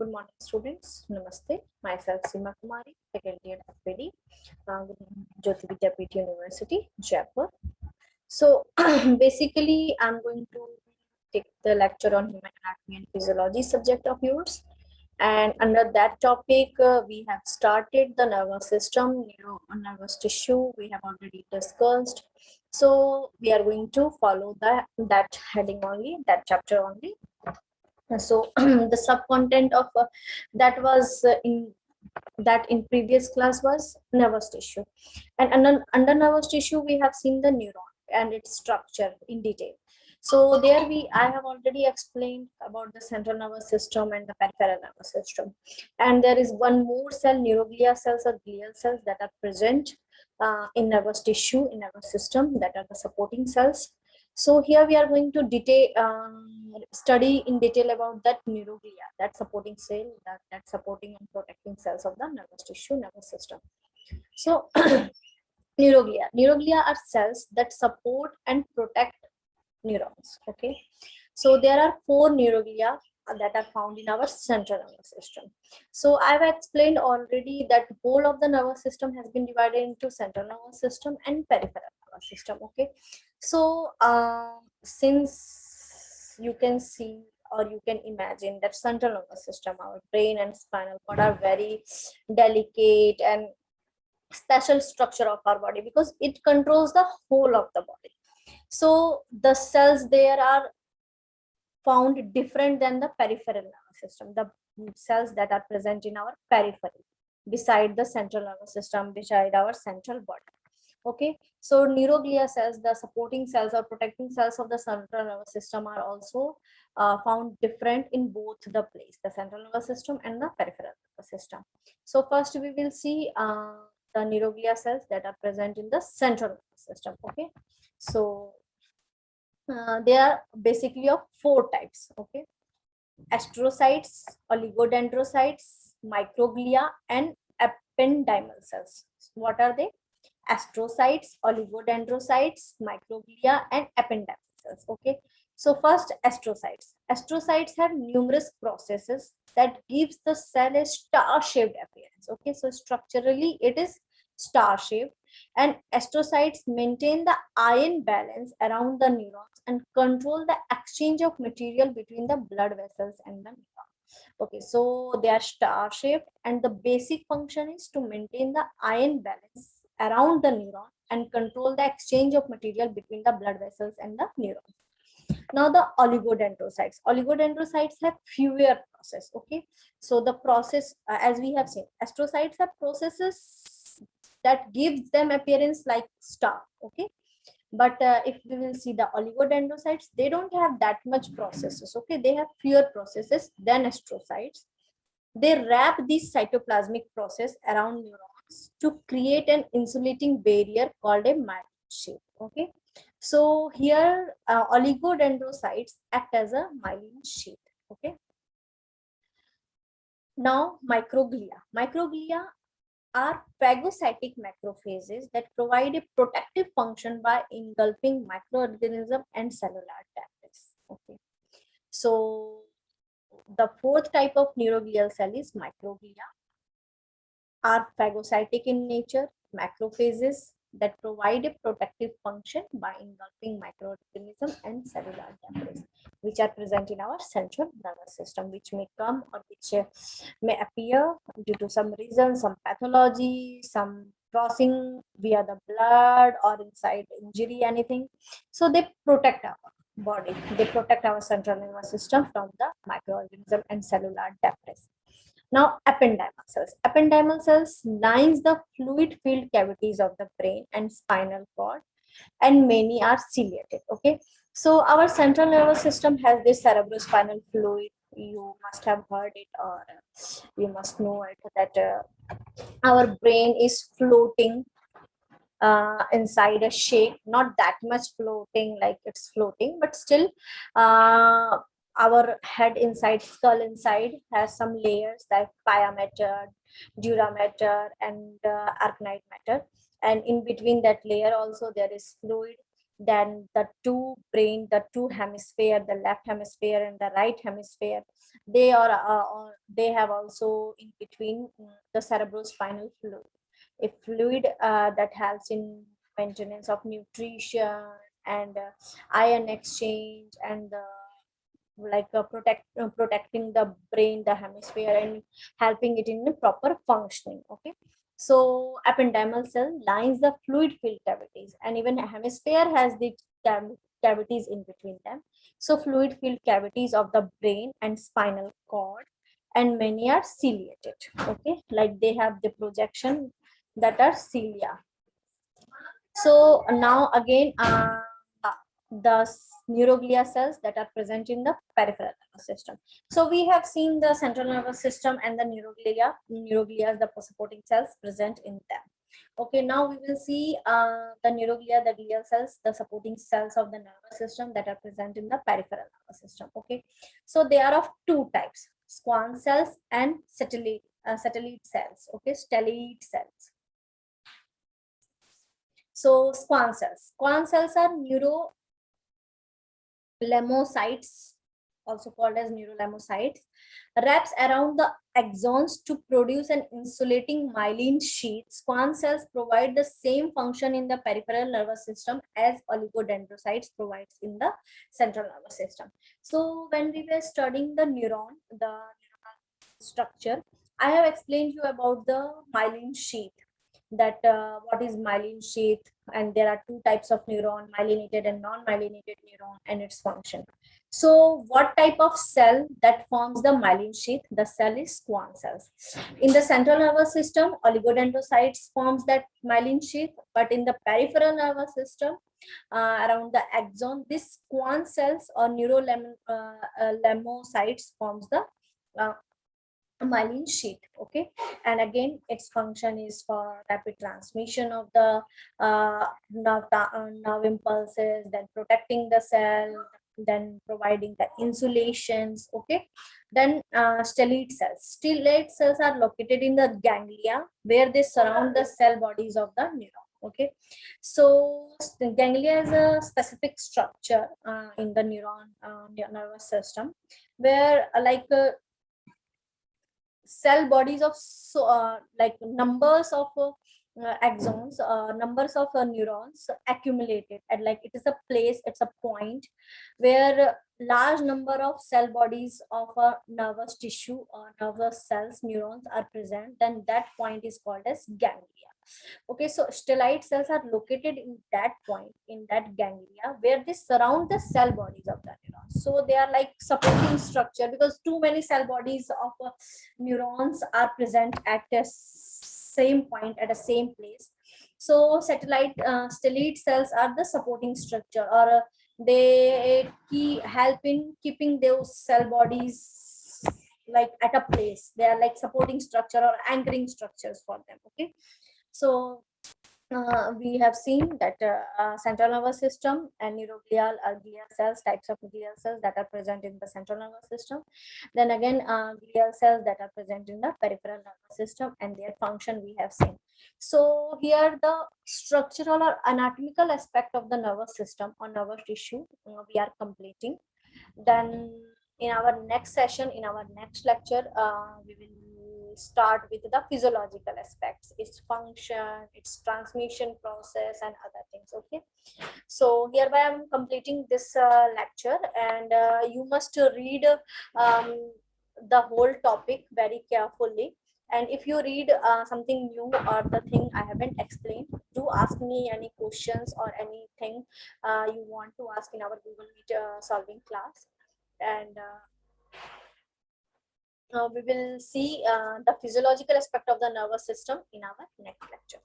Good morning, students. Namaste. Myself, Seema Kumari, faculty at FPD, Jyoti Vidyapith University, Jaipur. So, basically, I'm going to take the lecture on human anatomy and physiology subject of yours. And under that topic, we have started the nervous system, nervous tissue. We have already discussed. So, we are going to follow that heading only, that chapter only. So the subcontent of that was in previous class was nervous tissue, and under nervous tissue we have seen the neuron and its structure in detail. So there I have already explained about the central nervous system and the peripheral nervous system, and there is one more cell, neuroglia cells or glial cells, that are present in nervous tissue, in nervous system, that are the supporting cells. So here we are going to study in detail about that neuroglia, that supporting cell, that supporting and protecting cells of the nervous tissue, nervous system. So neuroglia are cells that support and protect neurons. Okay, so there are 4 neuroglia that are found in our central nervous system. So I've explained already that whole of the nervous system has been divided into central nervous system and peripheral nervous system. Okay, so since you can see or you can imagine that central nervous system, our brain and spinal cord, are very delicate and special structure of our body because it controls the whole of the body. So the cells there are found different than the peripheral nervous system, the cells that are present in our periphery beside the central nervous system, beside our central body. Okay, so neuroglia cells, the supporting cells or protecting cells of the central nervous system, are also found different in both the place, the central nervous system and the peripheral nervous system. So first we will see the neuroglia cells that are present in the central nervous system. Okay, so they are basically of 4 types. Okay, astrocytes, oligodendrocytes, microglia, and ependymal cells. What are they? Astrocytes, oligodendrocytes, microglia, and ependymal cells. Okay, so first, astrocytes. Astrocytes have numerous processes that gives the cell a star-shaped appearance. Okay, so structurally it is star-shaped, and astrocytes maintain the ion balance around the neurons and control the exchange of material between the blood vessels and the neuron. Okay, so they are star-shaped, and the basic function is to maintain the ion balance around the neuron and control the exchange of material between the blood vessels and the neurons. Now the oligodendrocytes. Oligodendrocytes have fewer process. Okay, so the process, as we have seen, astrocytes have processes that gives them appearance like star. Okay, but if we will see the oligodendrocytes, they don't have that much processes. Okay, they have fewer processes than astrocytes. They wrap this cytoplasmic process around neurons to create an insulating barrier called a myelin sheath. Okay, so here oligodendrocytes act as a myelin sheath. Okay, now microglia. Microglia are phagocytic macrophages that provide a protective function by engulfing microorganisms and cellular debris. Okay, so the 4th type of neuroglial cell is microglia, are phagocytic in nature, macrophages that provide a protective function by engulfing microorganisms and cellular debris, which are present in our central nervous system, which may come or which may appear due to some reason, some pathology, some crossing via the blood or inside injury, anything. So they protect our body, they protect our central nervous system from the microorganism and cellular debris. Now, ependymal cells. Ependymal cells lines the fluid filled cavities of the brain and spinal cord, and many are ciliated. Okay, so our central nervous system has this cerebrospinal fluid. You must have heard it, or you must know it, that our brain is floating inside a shake, not that much floating like it's floating, but still our head inside, skull inside, has some layers like pia matter, dura matter, and arachnoid matter, and in between that layer also there is fluid. then the two hemisphere, the left hemisphere and the right hemisphere, they have also in between the cerebrospinal fluid, a fluid that helps in maintenance of nutrition and ion exchange and protecting the brain, the hemisphere, and helping it in proper functioning. Okay, so ependymal cell lines the fluid filled cavities, and even hemisphere has the cavities in between them. So fluid filled cavities of the brain and spinal cord, and many are ciliated. Okay, like they have the projection that are cilia. So now again, the neuroglia cells that are present in the peripheral nervous system. So we have seen the central nervous system and the neuroglia, the supporting cells present in them. Okay, now we will see the neuroglia, the glial cells, the supporting cells of the nervous system that are present in the peripheral nervous system. Okay, so they are of two types: Schwann cells and satellite cells. Okay, stellate cells. So Schwann cells. Schwann cells are neurolemocytes, also called as neurolemocytes, wraps around the axons to produce an insulating myelin sheath. Schwann cells provide the same function in the peripheral nervous system as oligodendrocytes provides in the central nervous system. So when we were studying the neuron structure, I have explained you about the myelin sheath, that what is myelin sheath, and there are two types of neuron, myelinated and non-myelinated neuron, and its function. So what type of cell that forms the myelin sheath? The cell is Schwann cells. In the central nervous system, oligodendrocytes forms that myelin sheath, but in the peripheral nervous system, around the axon, this Schwann cells or neurolemocytes forms the myelin sheath. Okay, and again its function is for rapid transmission of the nerve impulses, then protecting the cell, then providing the insulations. Okay, then stellate cells are located in the ganglia, where they surround the cell bodies of the neuron. Okay, so the ganglia is a specific structure in the neuron nervous system, where cell bodies of like numbers of axons, numbers of neurons accumulated, and like it is a place, it's a point where large number of cell bodies of a nervous tissue or nervous cells, neurons are present, then that point is called as ganglia. Okay, so stellate cells are located in that point, in that ganglia, where they surround the cell bodies of the neurons. So they are like supporting structure, because too many cell bodies of neurons are present at the same point, at the same place. So stellate cells are the supporting structure, or they help in keeping those cell bodies like at a place. They are like supporting structure or anchoring structures for them. Okay, so we have seen that central nervous system and neuroglial or glial cells, types of glial cells that are present in the central nervous system. Then again, glial cells that are present in the peripheral nervous system, and their function we have seen. So here the structural or anatomical aspect of the nervous system or nervous tissue we are completing. Then in our next session, in our next lecture, we will start with the physiological aspects, its function, its transmission process, and other things. Okay, so hereby I'm completing this lecture, and you must read the whole topic very carefully. And if you read something new or the thing I haven't explained, do ask me any questions or anything you want to ask in our Google Meet solving class. And we will see the physiological aspect of the nervous system in our next lecture.